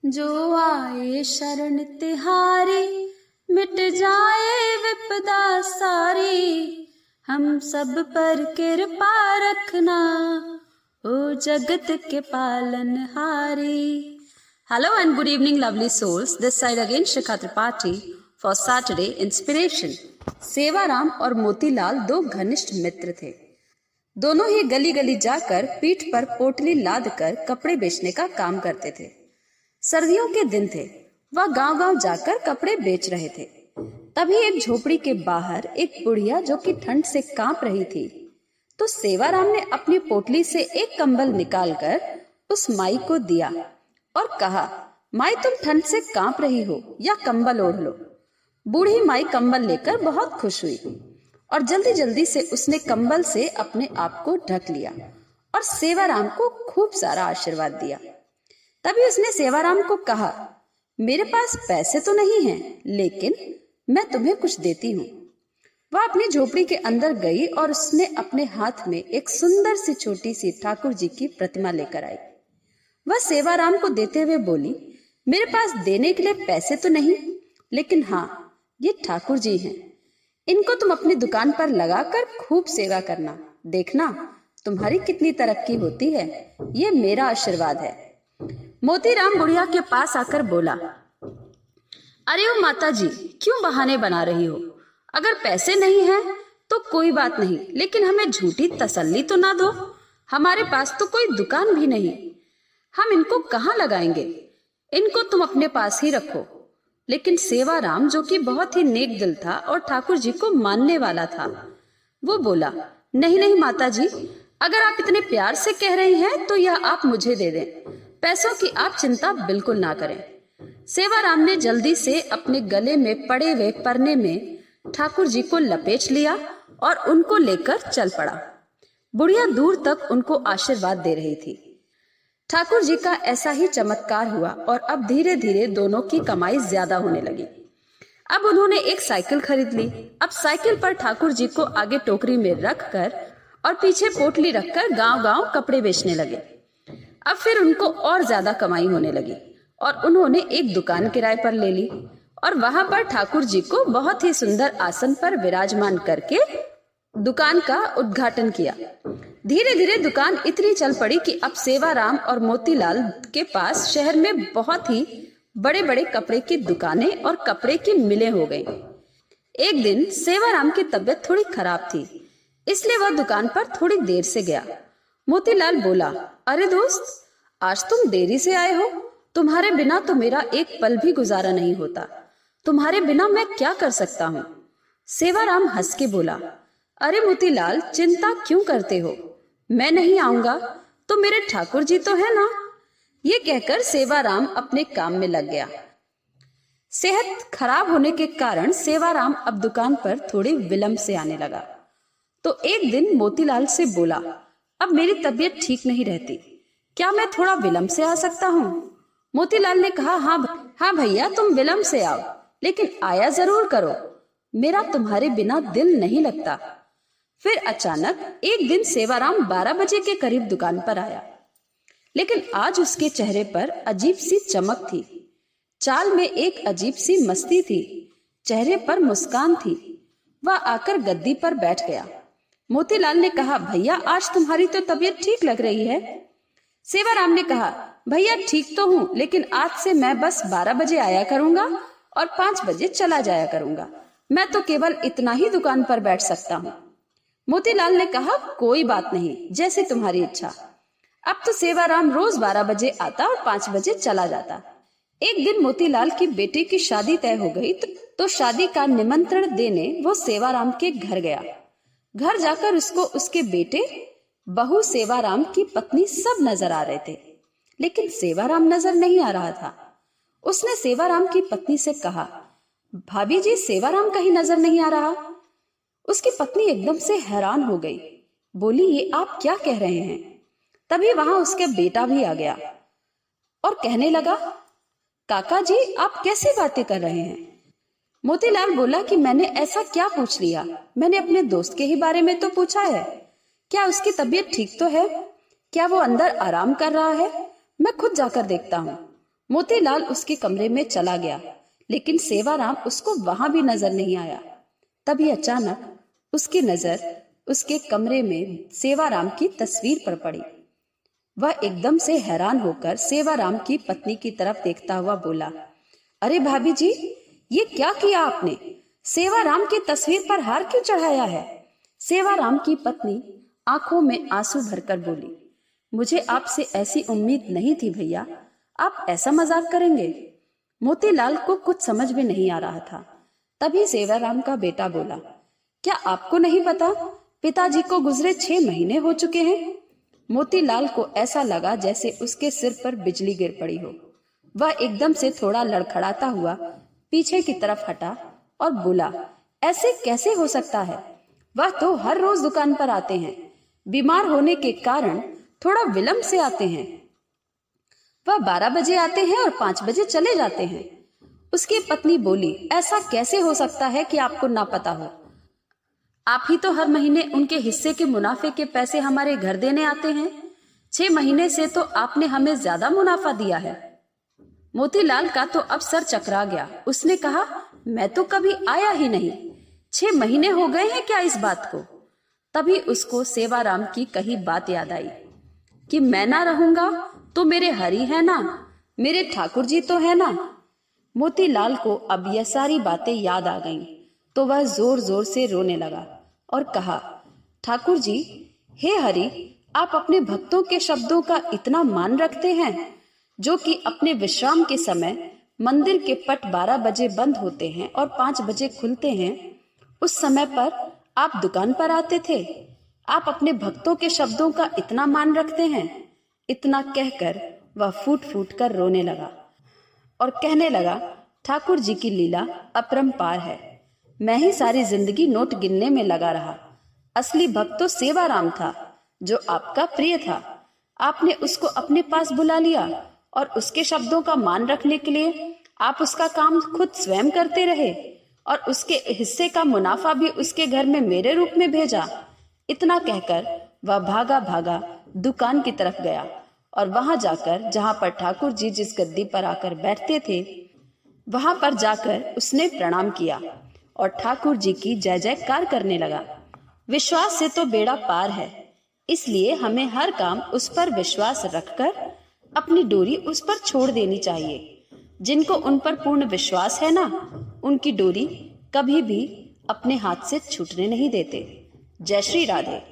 जो आए शरण तिहारी, मिट जाए विपदा सारी। हम सब पर कृपा रखना, ओ जगत के पालनहारी। Hello and good evening, lovely souls. This side again Shikha Tripathi for Saturday Inspiration. Sewaram और मोतीलाल दो घनिष्ठ मित्र थे। दोनों ही गली गली जाकर पीठ पर पोटली लाद कर कपड़े बेचने का काम करते थे। सर्दियों के दिन थे, वह गांव गांव जाकर कपड़े बेच रहे थे। तभी एक झोपड़ी के बाहर एक बुढ़िया जो कि ठंड से कांप रही थी, तो सेवाराम ने अपनी पोटली से एक कंबल निकालकर उस माई को दिया और कहा, माई तुम ठंड से कांप रही हो, या कंबल ओढ़ लो। बूढ़ी माई कंबल लेकर बहुत खुश हुई और जल्दी जल्दी से उसने कंबल से अपने आप को ढक लिया और सेवाराम को खूब सारा आशीर्वाद दिया। तभी उसने सेवाराम को कहा, मेरे पास पैसे तो नहीं हैं, लेकिन मैं तुम्हें कुछ देती हूँ। वह अपनी झोपड़ी के अंदर गई और उसने अपने हाथ में एक सुंदर सी छोटी सी ठाकुर जी की प्रतिमा लेकर आई। वह सेवाराम को देते हुए बोली, मेरे पास देने के लिए पैसे तो नहीं, लेकिन हाँ, ये ठाकुर जी हैं। इनको तुम अपनी दुकान पर लगाकर खूब सेवा करना, देखना तुम्हारी कितनी तरक्की होती है। ये मेरा आशीर्वाद है। मोतीराम बुढ़िया के पास आकर बोला, अरे ओ माता जी, क्यों बहाने बना रही हो? अगर पैसे नहीं हैं तो कोई बात नहीं, लेकिन हमें झूठी तसल्ली तो ना दो। हमारे पास तो कोई दुकान भी नहीं, हम इनको कहाँ लगाएंगे? इनको तुम अपने पास ही रखो। लेकिन सेवाराम, जो कि बहुत ही नेक दिल था और ठाकुर जी को मानने वाला था, वो बोला, नहीं नहीं माता जी, अगर आप इतने प्यार से कह रही हैं तो यह आप मुझे दे दें। पैसों की आप चिंता बिल्कुल ना करें। सेवाराम ने जल्दी से अपने गले में पड़े हुए परने में ठाकुर जी को लपेट लिया और उनको लेकर चल पड़ा। बुढ़िया दूर तक उनको आशीर्वाद दे रही थी। ठाकुर जी का ऐसा ही चमत्कार हुआ और अब धीरे धीरे दोनों की कमाई ज्यादा होने लगी। अब उन्होंने एक साइकिल खरीद ली। अब साइकिल पर ठाकुर जी को आगे टोकरी में रखकर और पीछे पोटली रखकर गांव गांव कपड़े बेचने लगे। अब फिर उनको और ज्यादा कमाई होने लगी और उन्होंने एक दुकान किराए पर ले ली और वहां पर ठाकुर जी को बहुत ही सुंदर आसन पर विराजमान करके दुकान का उद्घाटन किया। धीरे धीरे दुकान इतनी चल पड़ी कि अब सेवाराम और मोतीलाल के पास शहर में बहुत ही बड़े बड़े कपड़े की दुकानें और कपड़े की मिलें हो गईं। एक दिन सेवाराम की तबीयत थोड़ी खराब थी, इसलिए वह दुकान पर थोड़ी देर से गया। मोतीलाल बोला, अरे दोस्त, आज तुम देरी से आए हो। तुम्हारे बिना तो मेरा एक पल भी गुजारा नहीं होता। तुम्हारे बिना मैं क्या कर सकता हूँ? सेवाराम हंस के बोला, अरे मोतीलाल, चिंता क्यों करते हो? मैं नहीं आऊंगा तो मेरे ठाकुर जी तो है ना। ये कहकर सेवाराम अपने काम में लग गया। सेहत खराब होने के कारण सेवाराम अब दुकान पर थोड़े विलंब से आने लगा। तो एक दिन मोतीलाल से बोला, अब मेरी तबीयत ठीक नहीं रहती, क्या मैं थोड़ा विलंब से आ सकता हूँ? मोतीलाल ने कहा, हाँ भैया, तुम विलंब से आओ, लेकिन आया जरूर करो। मेरा तुम्हारे बिना दिल नहीं लगता। फिर अचानक एक दिन सेवाराम 12 बजे के करीब दुकान पर आया, लेकिन आज उसके चेहरे पर अजीब सी चमक थी। चाल में एक अजीब सी मस्ती थी, चेहरे पर मुस्कान थी। वह आकर गद्दी पर बैठ गया। मोतीलाल ने कहा, भैया, आज तुम्हारी तो तबीयत ठीक लग रही है। सेवाराम ने कहा, भैया ठीक तो हूँ, लेकिन आज से मैं बस 12 बजे आया करूंगा और 5 बजे चला जाया करूंगा। मैं तो केवल इतना ही दुकान पर बैठ सकता हूँ। मोतीलाल ने कहा, कोई बात नहीं, जैसे तुम्हारी इच्छा। अब तो सेवाराम रोज 12 बजे आता और 5 बजे चला जाता। एक दिन मोतीलाल की बेटे की शादी तय हो गई, तो शादी का निमंत्रण देने वो सेवाराम के घर गया। घर जाकर उसको उसके बेटे, बहू, सेवाराम की पत्नी सब नजर आ रहे थे, लेकिन सेवाराम नजर नहीं आ रहा था। उसने सेवाराम की पत्नी से कहा, भाभी जी, सेवाराम कहीं नजर नहीं आ रहा। उसकी पत्नी एकदम से हैरान हो गई, बोली, ये आप क्या कह रहे हैं? तभी वहां उसका बेटा भी आ गया और कहने लगा, काका जी, आप कैसे बातें कर रहे हैं? मोतीलाल बोला कि मैंने ऐसा क्या पूछ लिया? मैंने अपने दोस्त के ही बारे में तो पूछा है। क्या उसकी तबीयत ठीक तो है? क्या वो अंदर आराम कर रहा है? मैं खुद जाकर देखता हूँ। मोतीलाल उसके कमरे में चला गया, लेकिन सेवाराम उसको वहां भी नजर नहीं आया। तभी अचानक उसकी नजर उसके कमरे में सेवाराम की तस्वीर पर पड़ी। वह एकदम से हैरान होकर सेवाराम की पत्नी की तरफ देखता हुआ बोला, अरे भाभी जी, ये क्या किया आपने? सेवाराम की तस्वीर पर हार क्यों चढ़ाया है? सेवाराम की पत्नी आंखों में आंसू भरकर बोली, मुझे आपसे ऐसी उम्मीद नहीं थी भैया, आप ऐसा मजाक करेंगे। मोतीलाल को कुछ समझ में नहीं आ रहा था। तभी सेवाराम का बेटा बोला, क्या आपको नहीं पता, पिताजी को गुजरे 6 महीने हो चुके हैं। मोतीलाल को ऐसा लगा जैसे उसके सिर पर बिजली गिर पड़ी हो। वह एकदम से थोड़ा लड़खड़ाता हुआ पीछे की तरफ हटा और बोला, ऐसे कैसे हो सकता है? वह तो हर रोज दुकान पर आते हैं, बीमार होने के कारण थोड़ा विलंब से आते हैं। वह 12 बजे आते हैं और 5 बजे चले जाते हैं। उसकी पत्नी बोली, ऐसा कैसे हो सकता है कि आपको ना पता हो? आप ही तो हर महीने उनके हिस्से के मुनाफे के पैसे हमारे घर देने आते हैं। 6 महीने से तो आपने हमें ज्यादा मुनाफा दिया है। मोतीलाल का तो अब सर चकरा गया। उसने कहा, मैं तो कभी आया ही नहीं, 6 महीने हो गए हैं क्या इस बात को? तभी उसको सेवाराम की कही बात याद आई कि मैं ना रहूंगा तो मेरे हरि है ना, मेरे ठाकुर जी तो है ना। मोतीलाल को अब यह सारी बातें याद आ गईं, तो वह जोर जोर से रोने लगा और कहा, ठाकुर जी, हे हरि, आप अपने भक्तों के शब्दों का इतना मान रखते हैं, जो कि अपने विश्राम के समय मंदिर के पट 12 बजे बंद होते हैं और 5 बजे खुलते हैं, उस समय पर आप दुकान पर आते थे। आप अपने भक्तों के शब्दों का इतना मान रखते हैं। इतना कहकर वह फूट फूट कर रोने लगा और कहने लगा, ठाकुर जी की लीला अपरंपार है। मैं ही सारी जिंदगी नोट गिनने में लगा रहा। असली भक्त तो सेवाराम था, जो आपका प्रिय था। आपने उसको अपने पास बुला लिया और उसके शब्दों का मान रखने के लिए आप उसका काम खुद स्वयं करते रहे और उसके हिस्से का मुनाफा भी उसके घर में मेरे रूप में भेजा। इतना कहकर वह भागा भागा दुकान की तरफ गया और वहां जाकर, जहां पर ठाकुर जी जिस गद्दी पर आकर बैठते थे, वहां पर जाकर उसने प्रणाम किया और ठाकुर जी की जय जयकार करने लगा। विश्वास से तो बेड़ा पार है, इसलिए हमें हर काम उस पर विश्वास रखकर अपनी डोरी उस पर छोड़ देनी चाहिए। जिनको उन पर पूर्ण विश्वास है ना, उनकी डोरी कभी भी अपने हाथ से छूटने नहीं देते। जय श्री राधे।